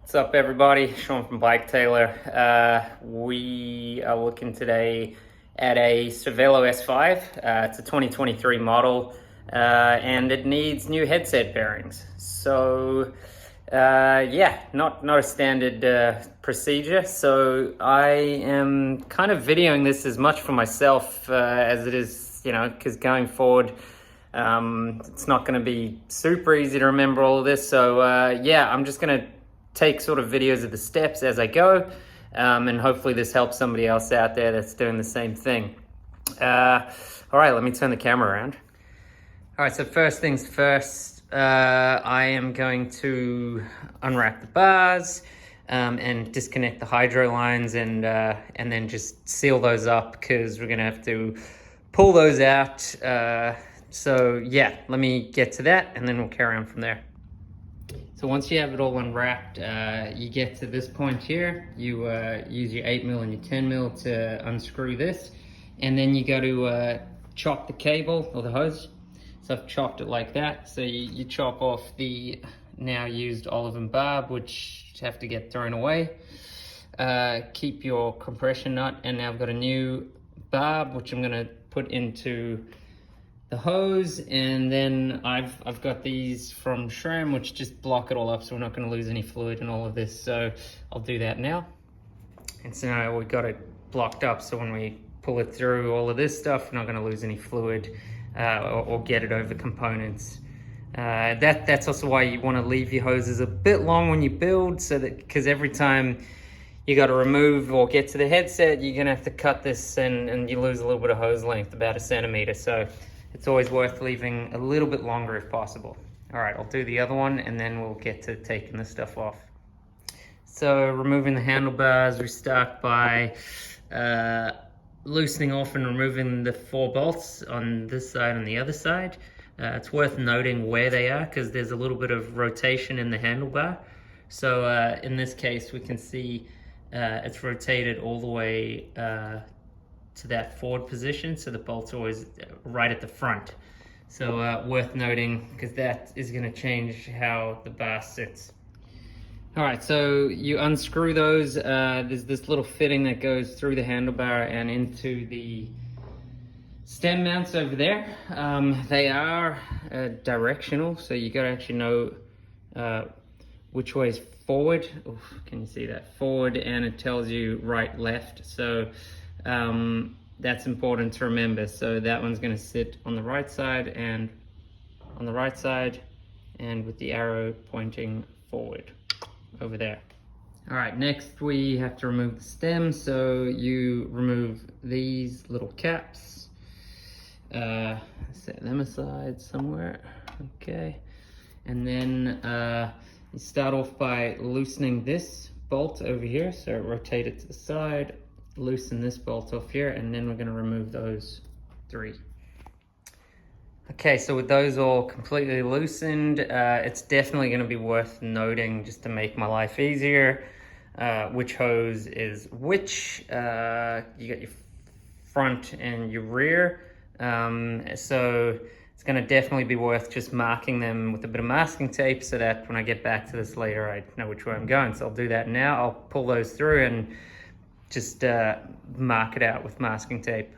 What's up, everybody? Sean from Bike Tailor. We are looking today at a Cervelo S5. It's a 2023 model, and it needs new headset bearings. So, yeah, not a standard procedure. So I am kind of videoing this as much for myself as it is, because going forward, it's not going to be super easy to remember all of this. So, yeah, I'm just going to take sort of videos of the steps as I go, and hopefully this helps somebody else out there that's doing the same thing. All right, let me turn the camera around. All right, so first things first, I am going to unwrap the bars and disconnect the hydro lines and then just seal those up because we're gonna have to pull those out. So yeah, let me get to that and then we'll carry on from there. So once you have it all unwrapped, you get to this point here, you use your 8mm and your 10mm to unscrew this, and then you go to chop the cable or the hose. So I've chopped it like that. So you chop off the now used olive and barb, which have to get thrown away. Keep your compression nut, and now I've got a new barb, which I'm gonna put into the hose, and then I've got these from SRAM which just block it all up, so we're not going to lose any fluid in all of this. So I'll do that now. And so now we've got it blocked up, so when we pull it through all of this stuff, we're not going to lose any fluid or get it over components. That's also why you want to leave your hoses a bit long when you build, so that because every time you got to remove or get to the headset, you're going to have to cut this and you lose a little bit of hose length, about 1 centimeter. So it's always worth leaving a little bit longer if possible. All right, I'll do the other one and then we'll get to taking this stuff off. So removing the handlebars, we start by loosening off and removing the 4 bolts on this side and the other side. It's worth noting where they are because there's a little bit of rotation in the handlebar. So in this case, we can see it's rotated all the way to that forward position, so the bolt's always right at the front. So worth noting because that is going to change how the bar sits. All right, so you unscrew those. There's this little fitting that goes through the handlebar and into the stem mounts over there. They are directional, so you got to actually know which way is forward. Oof, can you see that? Forward, and it tells you right, left. So that's important to remember. So that one's going to sit on the right side and on the right side, and with the arrow pointing forward over there. All right, next we have to remove the stem. So you remove these little caps, set them aside somewhere. Okay, and then you start off by loosening this bolt over here. So rotate it to the side, loosen this bolt off here, and then we're going to remove those 3. Okay, so with those all completely loosened, it's definitely going to be worth noting, just to make my life easier, which hose is which. You got your front and your rear, so it's going to definitely be worth just marking them with a bit of masking tape so that when I get back to this later I know which way I'm going. So I'll do that now. I'll pull those through and just mark it out with masking tape.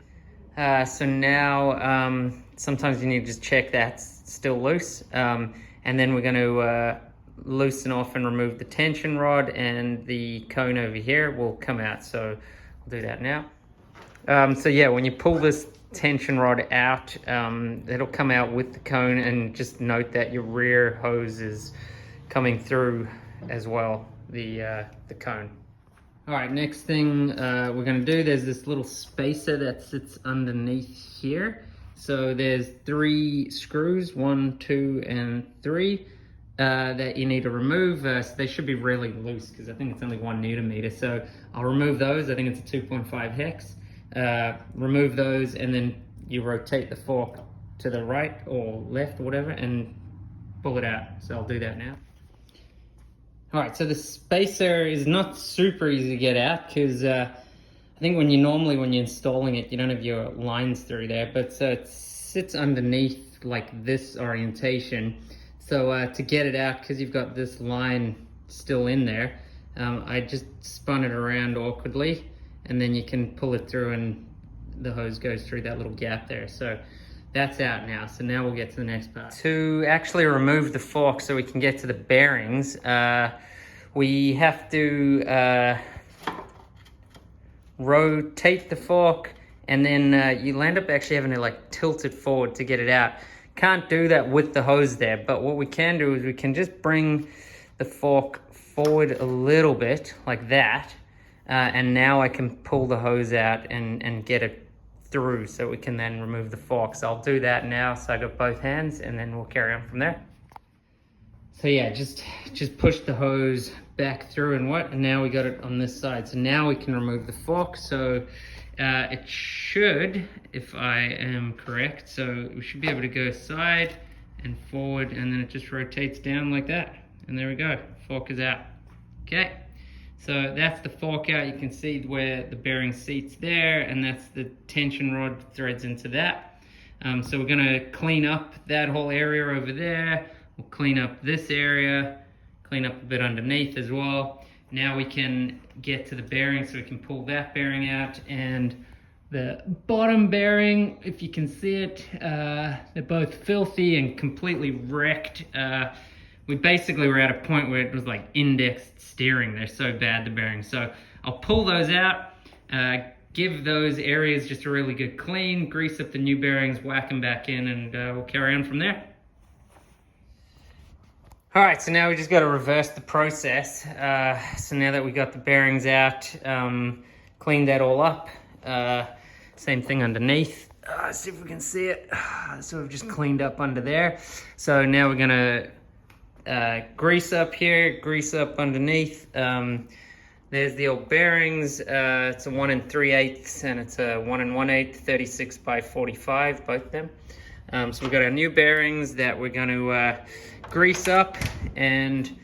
So now sometimes you need to just check that's still loose, and then we're going to loosen off and remove the tension rod, and the cone over here will come out. So I'll do that now. So yeah, when you pull this tension rod out, it'll come out with the cone, and just note that your rear hose is coming through as well, the cone. All right, next thing we're gonna do, there's this little spacer that sits underneath here. So there's 3 screws, 1, 2, and 3, that you need to remove. So they should be really loose because I think it's only 1 Newton-meter. So I'll remove those. I think it's a 2.5 hex. Remove those, and then you rotate the fork to the right or left or whatever and pull it out. So I'll do that now. All right, so the spacer is not super easy to get out because I think when you're installing it, you don't have your lines through there, but so it sits underneath like this orientation. So to get it out, because you've got this line still in there. I just spun it around awkwardly, and then you can pull it through and the hose goes through that little gap there. So that's out now. So now we'll get to the next part. To actually remove the fork so we can get to the bearings, we have to rotate the fork, and then you'll end up actually having to like tilt it forward to get it out. Can't do that with the hose there, but what we can do is we can just bring the fork forward a little bit like that, and now I can pull the hose out and get it through so we can then remove the fork. So I'll do that now, so I got both hands, and then we'll carry on from there. So yeah, just push the hose back through and now we got it on this side. So now we can remove the fork. So it should, if I am correct, so we should be able to go side and forward, and then it just rotates down like that. And there we go, fork is out. Okay, so that's the fork out. You can see where the bearing seats there, and that's the tension rod threads into that. So we're gonna clean up that whole area over there. We'll clean up this area, clean up a bit underneath as well. Now we can get to the bearing, so we can pull that bearing out, and the bottom bearing, if you can see it, they're both filthy and completely wrecked. We basically were at a point where it was like indexed steering. They're so bad, the bearings. So I'll pull those out, give those areas just a really good clean, grease up the new bearings, whack them back in, and we'll carry on from there. All right, so now we just got to reverse the process. So now that we got the bearings out, cleaned that all up, same thing underneath. See if we can see it. So we've just cleaned up under there. So now we're gonna grease up here, grease up underneath. There's the old bearings. It's a 1 3/8 and it's a 1 1/8, 36 by 45, both of them. So we've got our new bearings that we're going to grease up and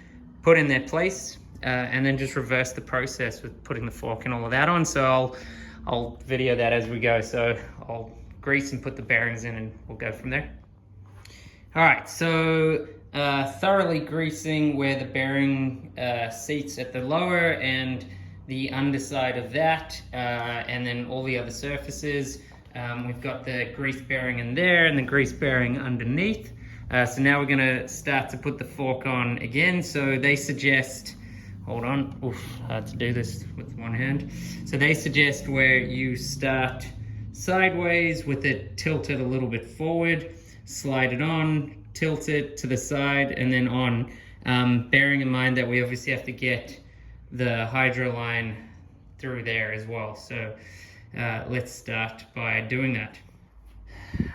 put in their place, and then just reverse the process with putting the fork and all of that on. So I'll video that as we go. So I'll grease and put the bearings in, and we'll go from there. All right, so thoroughly greasing where the bearing seats at the lower and the underside of that, and then all the other surfaces. We've got the grease bearing in there and the grease bearing underneath. So now we're gonna start to put the fork on again. So they suggest, hold on, hard to do this with one hand. So they suggest where you start sideways with it tilted a little bit forward, slide it on, tilt it to the side, and then on. Bearing in mind that we obviously have to get the hydro line through there as well. So let's start by doing that.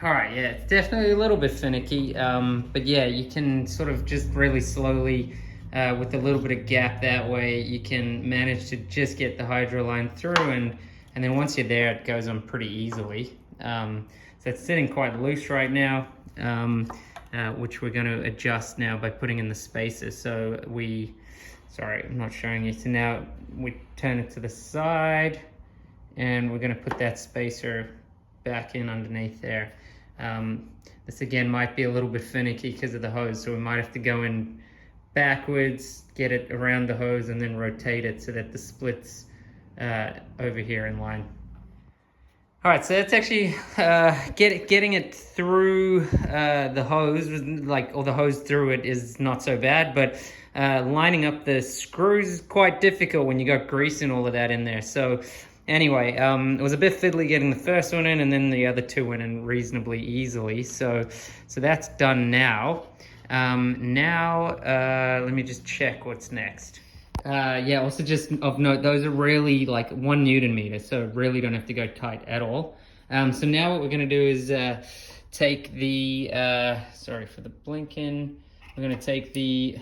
All right, yeah, it's definitely a little bit finicky, but yeah, you can sort of just really slowly, with a little bit of gap that way, you can manage to just get the hydro line through, and then once you're there, it goes on pretty easily. So it's sitting quite loose right now, which we're going to adjust now by putting in the spacers. So sorry, I'm not showing you. So now we turn it to the side, and we're going to put that spacer back in underneath there. This again might be a little bit finicky because of the hose, so we might have to go in backwards, get it around the hose, and then rotate it so that the splits over here in line. All right, so that's actually getting it through the hose, or the hose through it is not so bad, but lining up the screws is quite difficult when you got grease and all of that in there. So anyway, it was a bit fiddly getting the first one in, and then the other two went in reasonably easily. So that's done now. Let me just check what's next. Yeah, also just of note, those are really like 1 Newton meter, so really don't have to go tight at all. So now what we're gonna do is take the, sorry for the blinking, we're gonna take the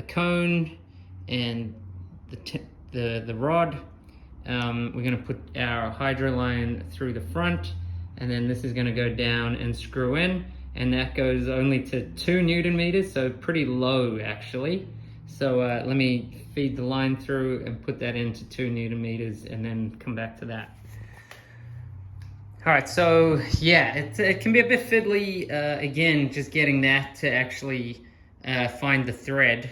cone and the rod. We're gonna put our hydro line through the front, and then this is gonna go down and screw in, and that goes only to 2 Newton meters, so pretty low actually. So let me feed the line through and put that into 2 Newton meters, and then come back to that. All right, so yeah, it can be a bit fiddly, again, just getting that to actually find the thread.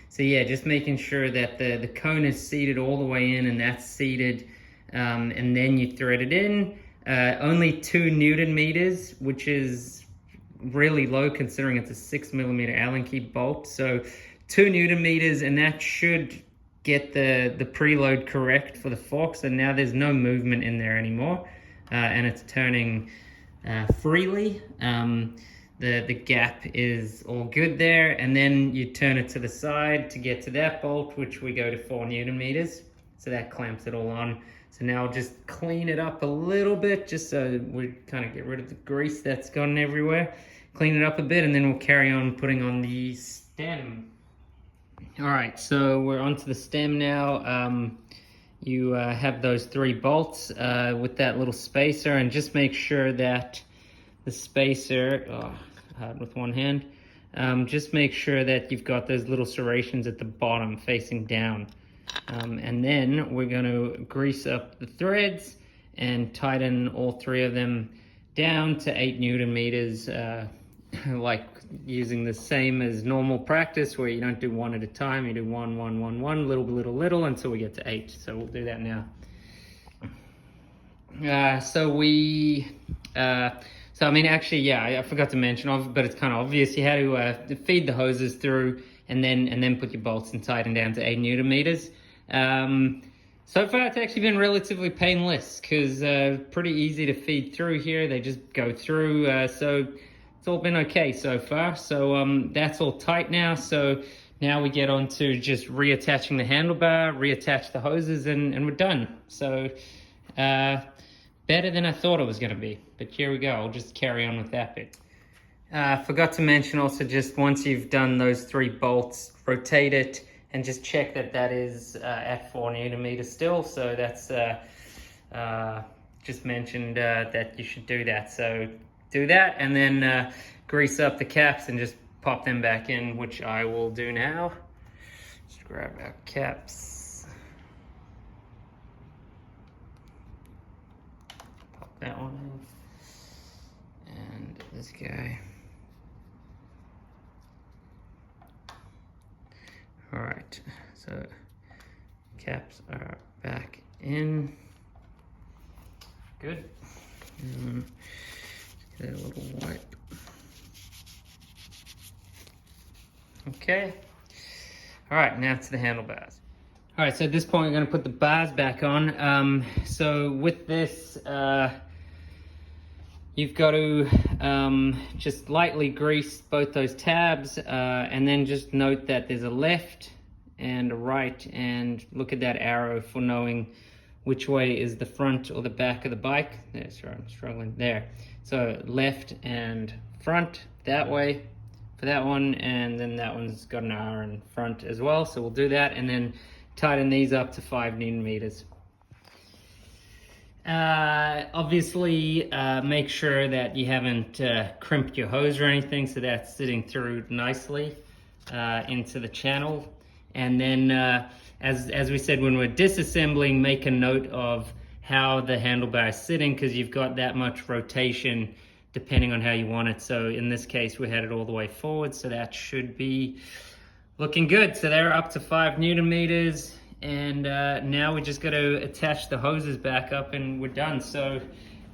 So yeah, just making sure that the cone is seated all the way in and that's seated, and then you thread it in. Only 2 Newton meters, which is really low considering it's a 6mm Allen key bolt. So 2 Newton meters, and that should get the preload correct for the fork. So now there's no movement in there anymore, and it's turning freely. The gap is all good there, and then you turn it to the side to get to that bolt, which we go to 4 Newton meters. So that clamps it all on. So now I'll just clean it up a little bit, just so we kind of get rid of the grease that's gone everywhere. Clean it up a bit, and then we'll carry on putting on the stem. All right, so we're onto the stem now. You have those 3 bolts with that little spacer, and just make sure that the spacer, hard with one hand, just make sure that you've got those little serrations at the bottom facing down. And then we're going to grease up the threads and tighten all 3 of them down to 8 Newton meters, like using the same as normal practice, where you don't do 1 at a time, you do 1, 1, 1, 1, little until we get to 8. So we'll do that now. So I mean, actually, yeah, I forgot to mention, but it's kind of obvious. You had to feed the hoses through and then put your bolts and tighten down to 8 Newton meters. So far, it's actually been relatively painless, because pretty easy to feed through here. They just go through, so it's all been okay so far. So that's all tight now. So now we get on to just reattaching the handlebar, reattach the hoses, and we're done. So better than I thought it was going to be. But here we go. I'll just carry on with that bit. Forgot to mention also, just once you've done those 3 bolts, rotate it and just check that that is at 4 Newton meters still. So that's just mentioned that you should do that. So do that, and then grease up the caps and just pop them back in, which I will do now. Just grab our caps. Pop that one in. And this guy. All right, so caps are back in. Good. Get a little wipe. Okay. All right, now to the handlebars. All right, so at this point, we're going to put the bars back on. So with this, you've got to just lightly grease both those tabs, and then just note that there's a left and a right, and look at that arrow for knowing which way is the front or the back of the bike. There, sorry, I'm struggling there. So left and front that way for that one, and then that one's got an R in front as well. So we'll do that, and then tighten these up to 5 Newton meters. Obviously, make sure that you haven't crimped your hose or anything, so that's sitting through nicely into the channel. And then, as we said, when we're disassembling, make a note of how the handlebar is sitting, because you've got that much rotation depending on how you want it. So in this case, we had it all the way forward, so that should be looking good. So they're up to 5 Newton meters. And now we just got to attach the hoses back up, and we're done. So,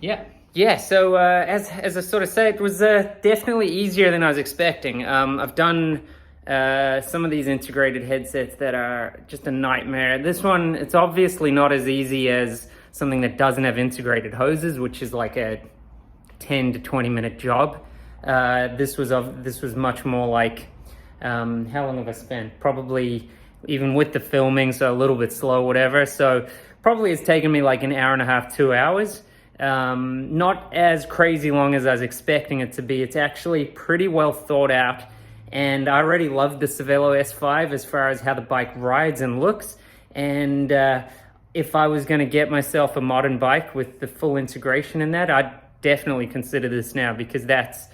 yeah. So as I sort of said, it was definitely easier than I was expecting. I've done some of these integrated headsets that are just a nightmare. This one, it's obviously not as easy as something that doesn't have integrated hoses, which is like a 10 to 20 minute job. This was much more like, how long have I spent? Probably, even with the filming, so a little bit slow, whatever. So probably it's taken me like an hour and a half, 2 hours. Not as crazy long as I was expecting it to be. It's actually pretty well thought out. And I already love the Cervelo S5 as far as how the bike rides and looks. And if I was going to get myself a modern bike with the full integration in that, I'd definitely consider this now, because that's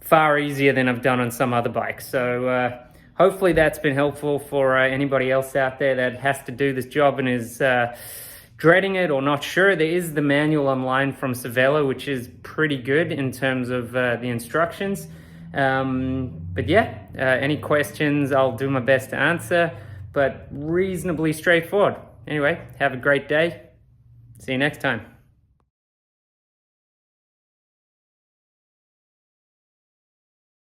far easier than I've done on some other bikes. So hopefully that's been helpful for anybody else out there that has to do this job and is dreading it or not sure. There is the manual online from Cervelo, which is pretty good in terms of the instructions. But yeah, any questions, I'll do my best to answer, but reasonably straightforward. Anyway, have a great day. See you next time.